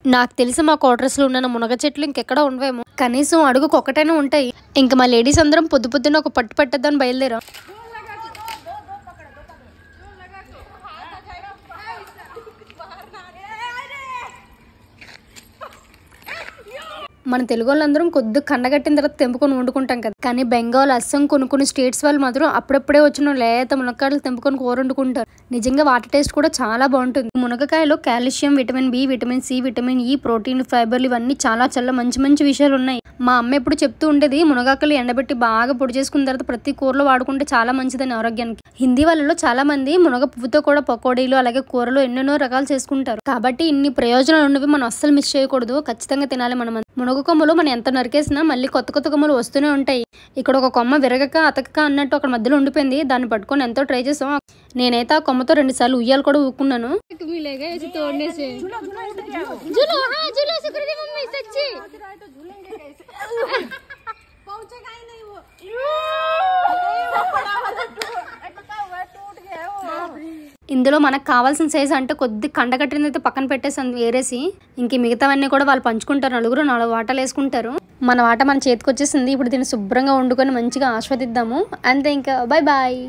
నాకు తెలిసి మా క్వార్టర్స్లో ఉన్న మునగ చెట్లు ఇంకెక్కడ ఉండవేమో, కనీసం అడుగుకు ఒకటైనా ఉంటాయి. ఇంకా మా లేడీస్ అందరం పొద్దు పొద్దున్న ఒక పట్టు పట్టేద్దామని బయలుదేరాం. మన తెలుగు వాళ్ళందరం కొద్దిగా కండగట్టిన తర్వాత తెంపుకొని వండుకుంటాం కదా, కానీ బెంగాల్, అస్సాం కొన్ని స్టేట్స్ వాళ్ళు మాత్రం అప్పుడప్పుడే వచ్చిన లేత మునక్కాయలు తెంపుకొని కూర వండుకుంటారు. నిజంగా వాటి టేస్ట్ కూడా చాలా బాగుంటుంది. మునగకాయలో calcium, vitamin B, vitamin C, vitamin E, protein, ఫైబర్లు ఇవన్నీ చాలా మంచి విషయాలు ఉన్నాయి. మా అమ్మ ఎప్పుడు చెప్తూ ఉండేది, మునగాకులు ఎండబెట్టి బాగా పొడి చేసుకున్న తర్వాత ప్రతి కూరలో వాడుకుంటే చాలా మంచిదని ఆరోగ్యానికి. హిందీ వాళ్ళలో చాలా మంది మునగ పువ్వుతో కూడా పకోడీలు అలాగే కూరలు ఎన్నెన్నో రకాలు చేసుకుంటారు. కాబట్టి ఇన్ని ప్రయోజనాలు ఉన్నవి మనం అస్సలు మిస్ చేయకూడదు, ఖచ్చితంగా తినాలి. మనం మునగ కొమ్మలు మనం ఎంత నరికేసినా మళ్ళీ కొత్త కొమ్మలు వస్తూనే ఉంటాయి. ఇక్కడ ఒక కొమ్మ విరగక అతకక అన్నట్టు అక్కడ మధ్యలో ఉండిపోయింది. దాన్ని పట్టుకొని ఎంతో ట్రై చేసాం. నేనైతే ఆ కొమ్మతో 2 సార్లు ఉయ్యాలు కూడా ఊక్కున్నాను. ఇందులో మనకు కావాల్సిన సైజు అంటే కొద్ది కండగట్టినైతే పక్కన పెట్టేసి ఏరేసి ఇంక మిగతావన్నీ కూడా వాళ్ళు పంచుకుంటారు. 4 వాటాలు వేసుకుంటారు. మన వాట మన చేతికి వచ్చేసింది. ఇప్పుడు దీన్ని శుభ్రంగా వండుకొని మంచిగా ఆస్వాదిద్దాము. అంతే, ఇంకా బాయ్.